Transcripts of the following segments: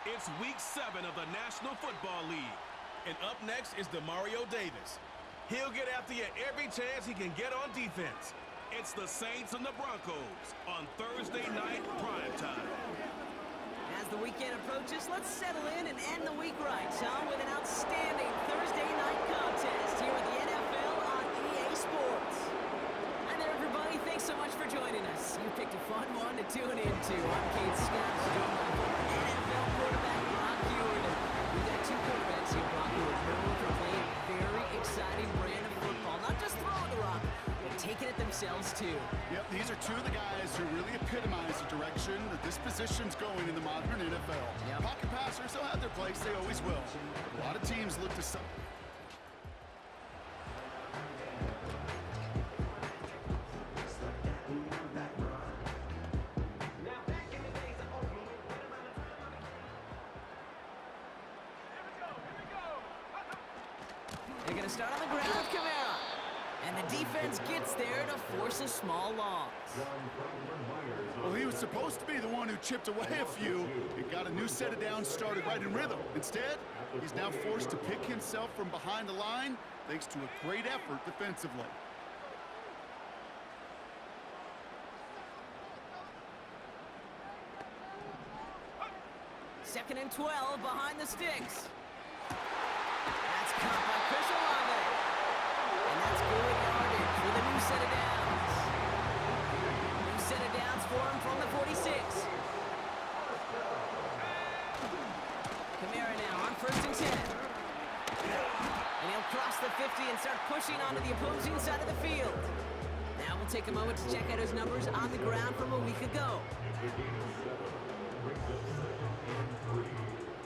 It's Week 7 of the National Football League. And up next is Demario Davis. He'll get after you every chance he can get on defense. It's the Saints and the Broncos on Thursday night primetime. As the weekend approaches, let's settle in and end the week right, son, with an outstanding Thursday night contest here at the NFL on EA Sports. Hi there, everybody. Thanks so much for joining us. You picked a fun one to tune into. I'm Kate Scott, joined by former NFL quarterback Brock Hewitt. We've got two quarterbacks here, Brock, who are known for playing a very exciting brand of football. Not just throwing the rock, but taking it themselves, too. Yep, these are two of the guys who really epitomize the direction that this position's going in the modern NFL. Yep. Pocket passers, they'll have their place. They always will. A lot of teams look to some... They're going to start on the ground with Kamara. And the defense gets there to force a small loss. Well, he was supposed to be the one who chipped away a few and got a new set of downs started right in rhythm. Instead, he's now forced to pick himself from behind the line thanks to a great effort defensively. Second and 12 behind the sticks. That's caught by Chris Olave. And that's good yardage with a new set of downs. New set of downs for him from the 46. Kamara now on 1st and 10. And he'll cross the 50 and start pushing onto the opposing side of the field. Now we'll take a moment to check out his numbers on the ground from a week ago.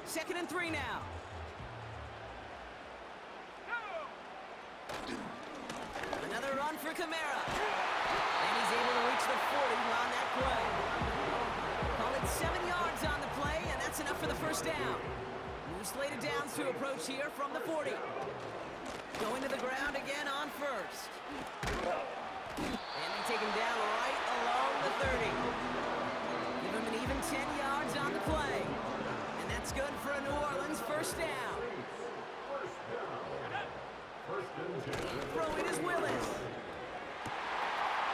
2nd and 3 now. Another run for Kamara. And he's able to reach the 40 on that play. Call it 7 yards on the play, and that's enough for the first down. New slate of downs to approach here from the 40. Going to the ground again on 1st. And they take him down right along the 30. Give him an even 10 yards on the play. And that's good for a New Orleans first down. Throwing is Willis.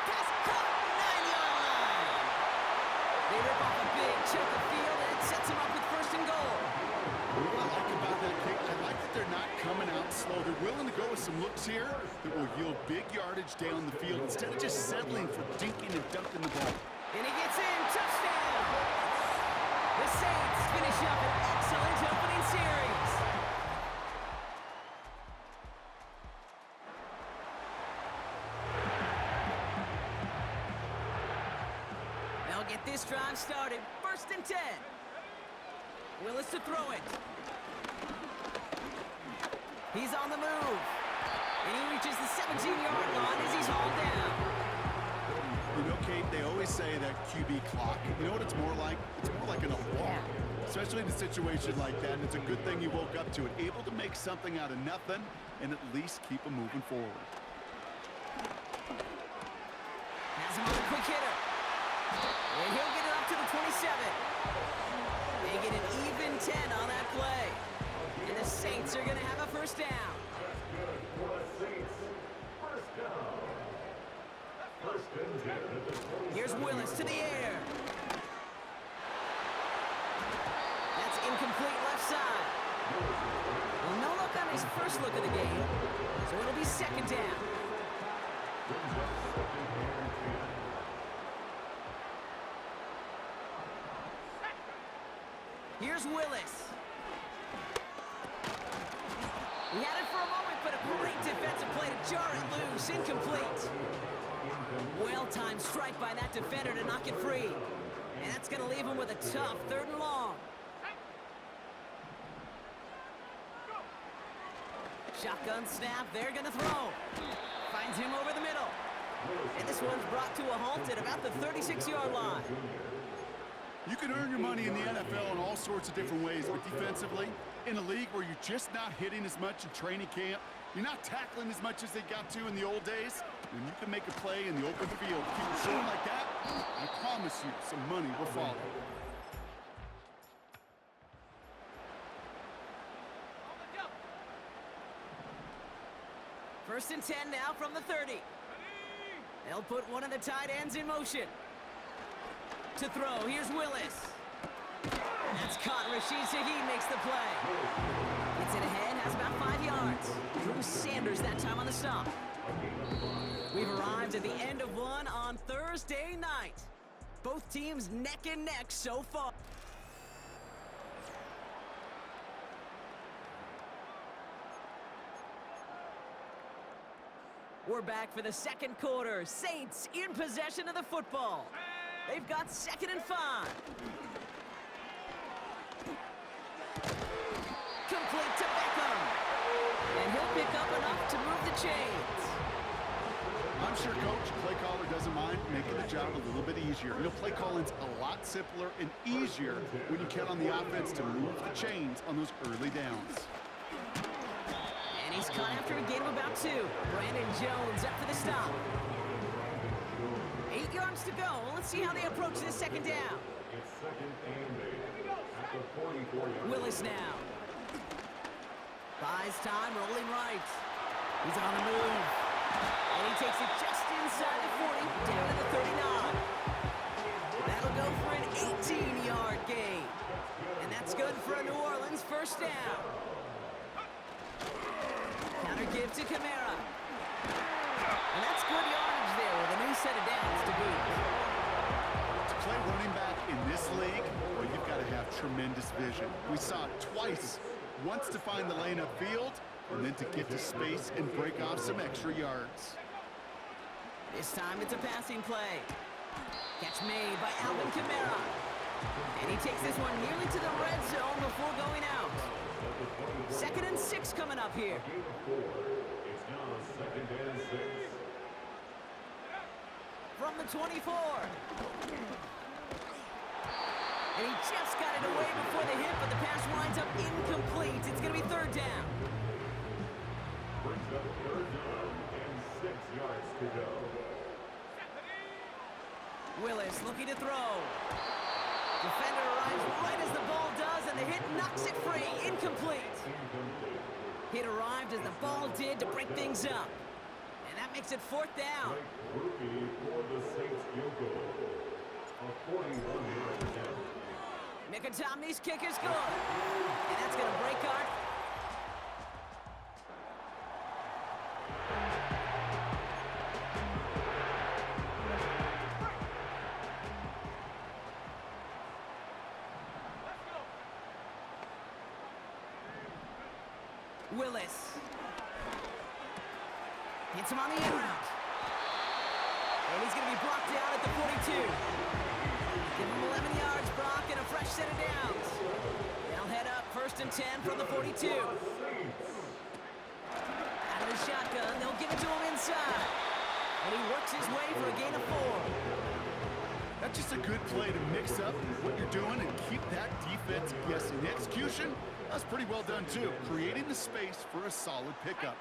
Pass caught, 9-yard line. They rip off a big chunk of field, and it sets him up with 1st and goal. What I like about that kick, I like that they're not coming out slow. They're willing to go with some looks here that will yield big yardage down the field instead of just settling for dinking and dunking the ball. And he gets in, touchdown. The Saints finish up an excellent opening series. They'll get this drive started. 1st and 10. Willis to throw it. He's on the move. And he reaches the 17-yard line as he's hauled down. You know, Kate, they always say that QB clock. You know what it's more like? It's more like an alarm, especially in a situation like that. And it's a good thing you woke up to it, able to make something out of nothing and at least keep them moving forward. Has him on a quick hitter. And he'll get it up to the 27. They get an even 10 on that play. And the Saints are going to have a first down. Here's Willis to the air. That's incomplete left side. Well, no look on his first look of the game, so it'll be 2nd down. Here's Willis. He had it for a moment, but a great defensive play to jar it loose. Incomplete. Well-timed strike by that defender to knock it free. And that's going to leave him with a tough 3rd and long. Shotgun snap, they're going to throw. Finds him over the middle. And this one's brought to a halt at about the 36-yard line. You can earn your money in the NFL in all sorts of different ways, but defensively, in a league where you're just not hitting as much in training camp, you're not tackling as much as they got to in the old days, when you can make a play in the open field, keep it showing like that, I promise you some money will follow. First and 10 now from the 30. They'll put one of the tight ends in motion. To throw, here's Willis. That's caught. Rashid Shaheed makes the play. Gets it ahead, has about 5 yards. Drew Sanders that time on the stop. We've arrived at the end of one on Thursday night. Both teams neck and neck so far. We're back for the second quarter. Saints in possession of the football. They've got 2nd and 5. Complete to Beckham. And he'll pick up enough to move the chains. I'm sure Coach, play caller doesn't mind making the job a little bit easier. You know, play calling's a lot simpler and easier when you count on the offense to move the chains on those early downs. And he's caught after a gain of about 2. Brandon Jones up for the stop. 8 yards to go. Let's see how they approach this second down. Willis now. Buys time, rolling right. He's on the move. And he takes it just inside the 40, down to the 39. That'll go for an 18-yard gain. And that's good for a New Orleans first down. Counter give to Kamara. And that's good yardage there with a new set of downs to boot. To play running back in this league, well, you've got to have tremendous vision. We saw it twice. Once to find the lane upfield, and then to get to space and break off some extra yards. This time it's a passing play. Catch made by Alvin Kamara. And he takes this one nearly to the red zone before going out. 2nd and 6 coming up here. From the 24. And he just got it away before the hit, but the pass winds up incomplete. It's going to be 3rd down. Brings up 3rd down and 6 yards to go. Willis looking to throw. Defender arrives right as the ball does, and the hit knocks it free. Incomplete. Hit arrived as the ball did to break things up. And that makes it 4th down. Rookie for the Saints field goal. A 41-yard attempt. Mickey kick is good. And that's going to break our... Willis. Hits him on the in route. And he's going to be brought down at the 42. Give him 11 yards, Brock, and a fresh set of downs. They'll head up 1st and 10 from the 42. Out of the shotgun, they'll give it to him inside. And he works his way for a gain of 4. That's just a good play to mix up what you're doing and keep that defense guessing. The execution, that's pretty well done too, creating the space for a solid pickup.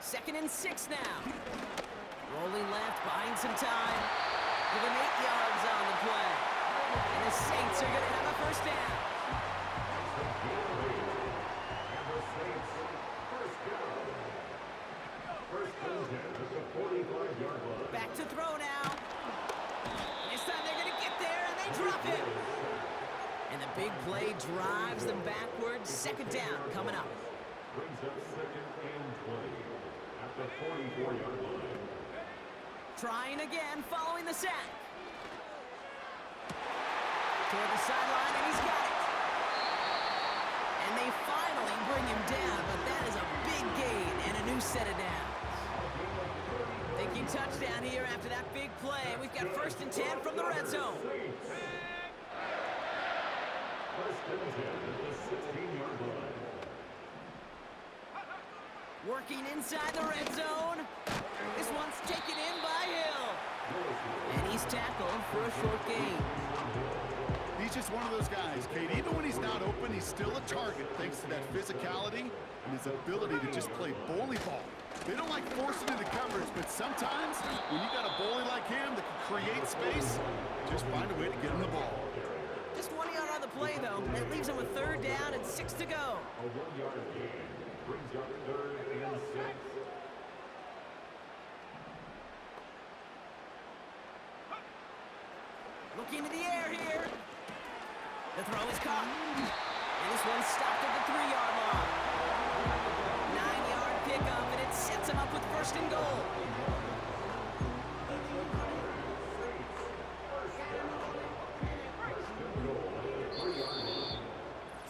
Second and 6 now. Rolling left, buying some time. Give him 8 yards on the play. And the Saints are going to have a first down. Back to throw now. This time they're going to get there, and they drop it. And the big play drives them backwards. 2nd down coming up. Brings up 2nd and 20 at the 44-yard line. Trying again, following the sack. Toward the sideline, and he's got it. And they finally bring him down, but that is a big gain and a new set of downs. Thinking touchdown here after that big play. We've got 1st and 10 from the red zone. 1st and 10 at the 16-yard line. Working inside the red zone. This one's taken in by Hill. And he's tackled for a short gain. He's just one of those guys, Kate. Even when he's not open, he's still a target thanks to that physicality and his ability to just play bully ball. They don't like forcing into coverage, but sometimes when you got a bully like him that can create space, just find a way to get him the ball. Just 1 yard on the play, though. That leaves them with 3rd down and 6 to go. A 1-yard gain brings up 3rd and 6. Look into the air here. The throw is caught. And this one's stopped at the 3-yard line. 9-yard pickup, and it sets him up with 1st and goal.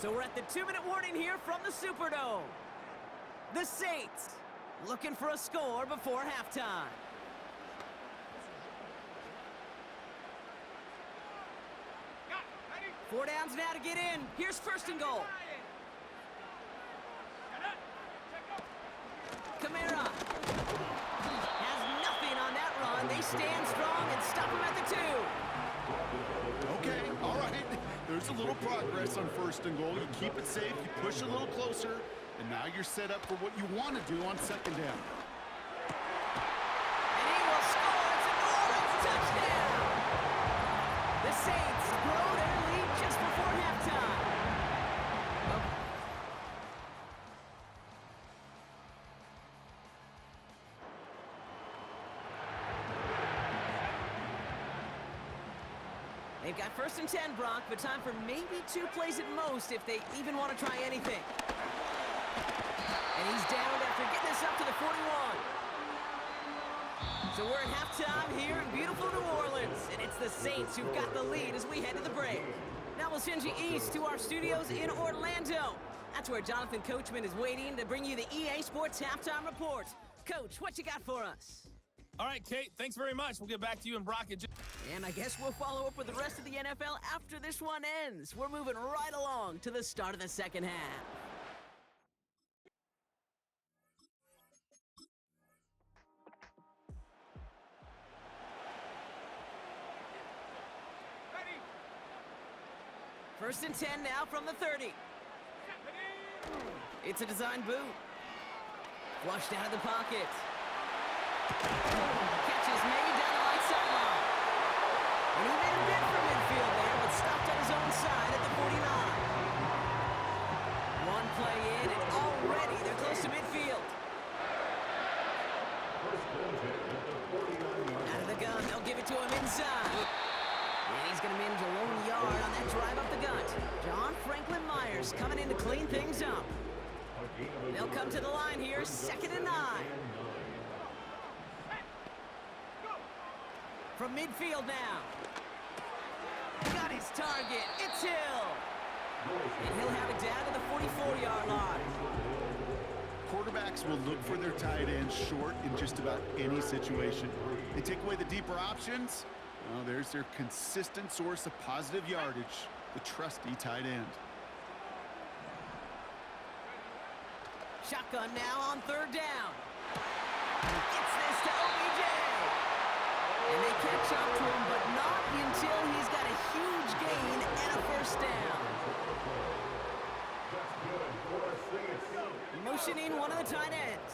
So we're at the 2-minute warning here from the Superdome. The Saints looking for a score before halftime. Four downs now to get in. Here's 1st and goal. Kamara has nothing on that run. They stand strong and stop him at the 2. Okay, all right. There's a little progress on 1st and goal. You keep it safe, you push a little closer, and now you're set up for what you want to do on 2nd down. And he will score. It's an orange touchdown. The Saints grow their lead just before halftime. They've got 1st and 10, Brock, but time for maybe 2 plays at most if they even want to try anything. And he's down after getting this up to the 41. So we're at halftime here in beautiful New Orleans, and it's the Saints who've got the lead as we head to the break. Now we'll send you east to our studios in Orlando. That's where Jonathan Coachman is waiting to bring you the EA Sports Halftime Report. Coach, what you got for us? All right, Kate, thanks very much. We'll get back to you and Brock. And I guess we'll follow up with the rest of the NFL after this one ends. We're moving right along to the start of the 2nd half. Ready. 1st and 10 now from the 30. It's a design boot. Flushed out of the pocket. Catch is made down the right sideline. And he made a bid for midfield there, but stopped on his own side at the 49. One play in, and already they're close to midfield. Out of the gun, they'll give it to him inside. And he's going to manage a lone yard on that drive up the gut. John Franklin Myers coming in to clean things up. They'll come to the line here, 2nd and 9. From midfield now. Got his target. It's Hill. And he'll have it down to the 44-yard line. Quarterbacks will look for their tight ends short in just about any situation. They take away the deeper options. Well, there's their consistent source of positive yardage, the trusty tight end. Shotgun now on 3rd down. Gets this to OBJ. And they catch up to him, but not until he's got a huge gain and a 1st down. Motioning one of the tight ends.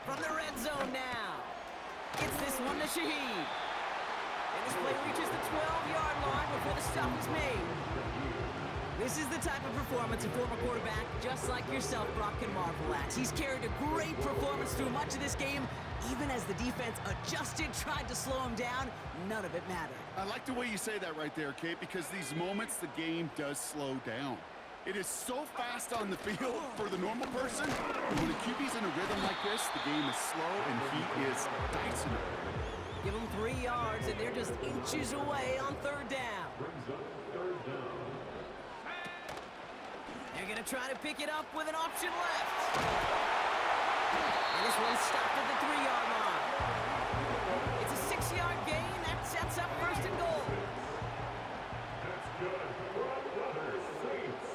From the red zone now. Gets this one to Shaheed. And this play reaches the 12-yard line before the stop is made. This is the type of performance a former quarterback, just like yourself, Brock, can marvel at. He's carried a great performance through much of this game. Even as the defense adjusted, tried to slow him down, none of it mattered. I like the way you say that right there, Kate, because these moments the game does slow down. It is so fast on the field for the normal person. When a QB's in a rhythm like this, the game is slow and he is dicing it. Give them 3 yards, and they're just inches away on 3rd down. They're going to try to pick it up with an option left. And this one's stopped at the 3-yard line. It's a 6-yard gain. That sets up 1st and goal. That's good. Saints.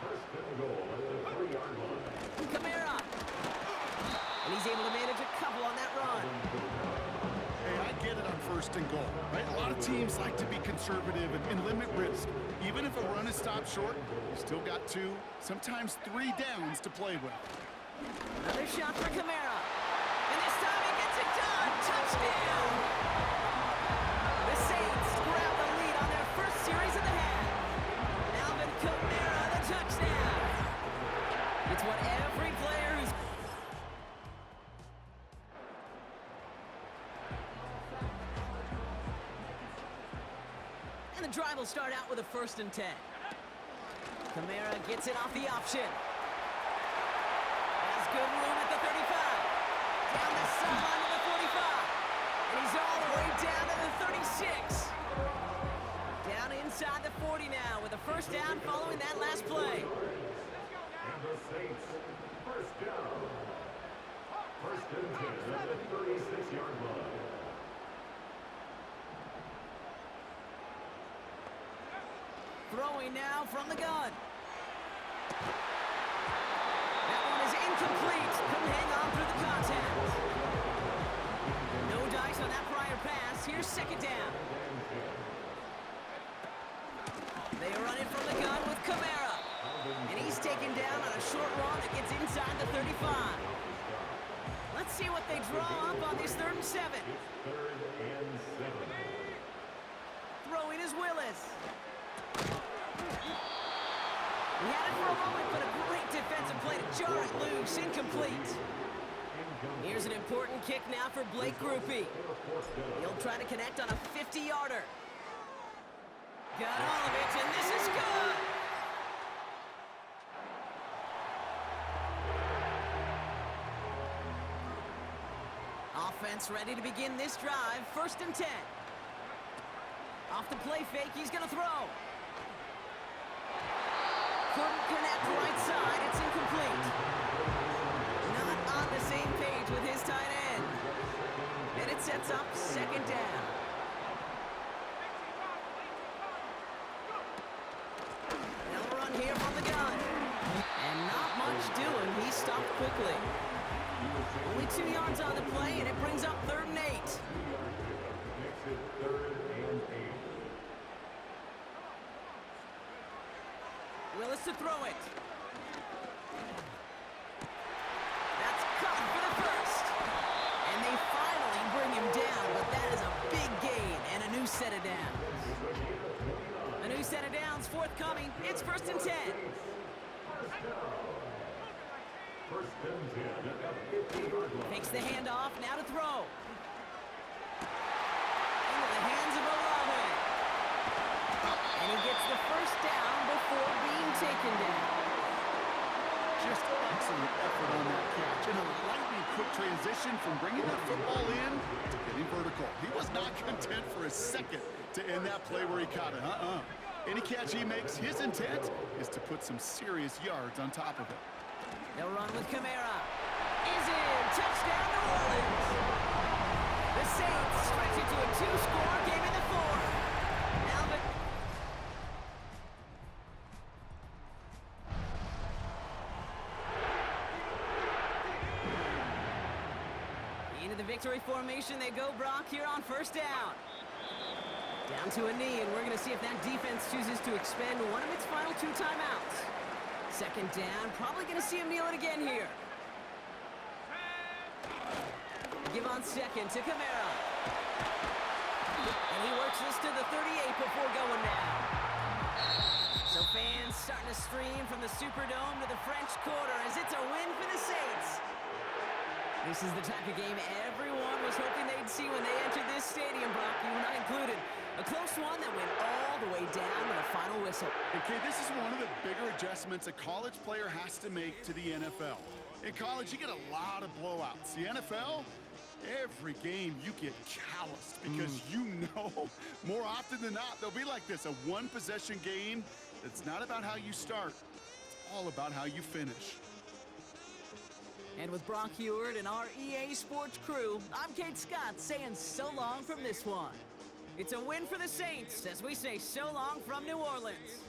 1st and goal at the 3-yard line. Kamara. And he's able to manage a couple on that run. Hey, I get it on 1st and goal, right? A lot of teams like to be conservative and limit risk. Even if a run is stopped short, you still got 2, sometimes 3 downs to play with. Another shot for Kamara. And this time he gets it done. Touchdown! The Saints grab the lead on And the drive will start out with a 1st and 10. Kamara gets it off the option. Has good room at the 35. Down the sideline to the 45. And he's all the way down to the 36. Down inside the 40 now with a 1st down following that last play. And the Saints, 1st down. 1st and 10 at the 36-yard line. Throwing now from the gun. That one is incomplete. Couldn't hang on through the contact. No dice on that prior pass. Here's 2nd down. They run it from the gun with Kamara. And he's taken down on a short run that gets inside the 35. Let's see what they draw up on this 3rd and 7. It's 3rd and 7. Throwing is Willis. He had it for a moment, but a great defensive play to jar it loose. Incomplete. Here's an important kick now for Blake Grupe. He'll try to connect on a 50-yarder. Got all of it, and this is good. Offense ready to begin this drive. 1st and 10. Off the play fake, he's going to throw. Couldn't connect right side. It's incomplete. Not on the same page with his tight end. And it sets up 2nd down. They'll run here from the gun. And not much doing. He stopped quickly. Only 2 yards on the play, and it brings up 3rd and 8. Makes it 3rd and 8. Willis to throw it. That's caught for the 1st. And they finally bring him down, but that is a big gain and a new set of downs. A new set of downs forthcoming. It's 1st and 10. 1st and 10 at the 50-yard line. Takes the handoff, now to throw. Into the hands of Olave. And he gets the 1st down before being taken down. Just excellent effort on that catch. And a lightning quick transition from bringing that football in to getting vertical. He was not content for a second to end that play where he caught it. Any catch he makes, his intent is to put some serious yards on top of it. They'll run with Kamara. Is in. Touchdown, New Orleans. The Saints stretch it to a 2-score game in the 4th. Alvin. Into the victory formation they go, Brock, here on 1st down. Down to a knee, and we're going to see if that defense chooses to expend one of its final 2 timeouts. 2nd down, probably going to see him kneel it again here. Give on 2nd to Kamara. And he works this to the 38 before going down. So fans starting to stream from the Superdome to the French Quarter as it's a win for the Saints. This is the type of game everyone was hoping they'd see when they entered this stadium, Brock, you and I included. A close one that went all the way down to the final whistle. Okay, this is one of the bigger adjustments a college player has to make to the NFL. In college, you get a lot of blowouts. The NFL, every game you get calloused because you know more often than not they'll be like this, a one-possession game that's not about how you start. It's all about how you finish. And with Brock Heward and our EA Sports crew, I'm Kate Scott saying so long from this one. It's a win for the Saints as we say so long from New Orleans.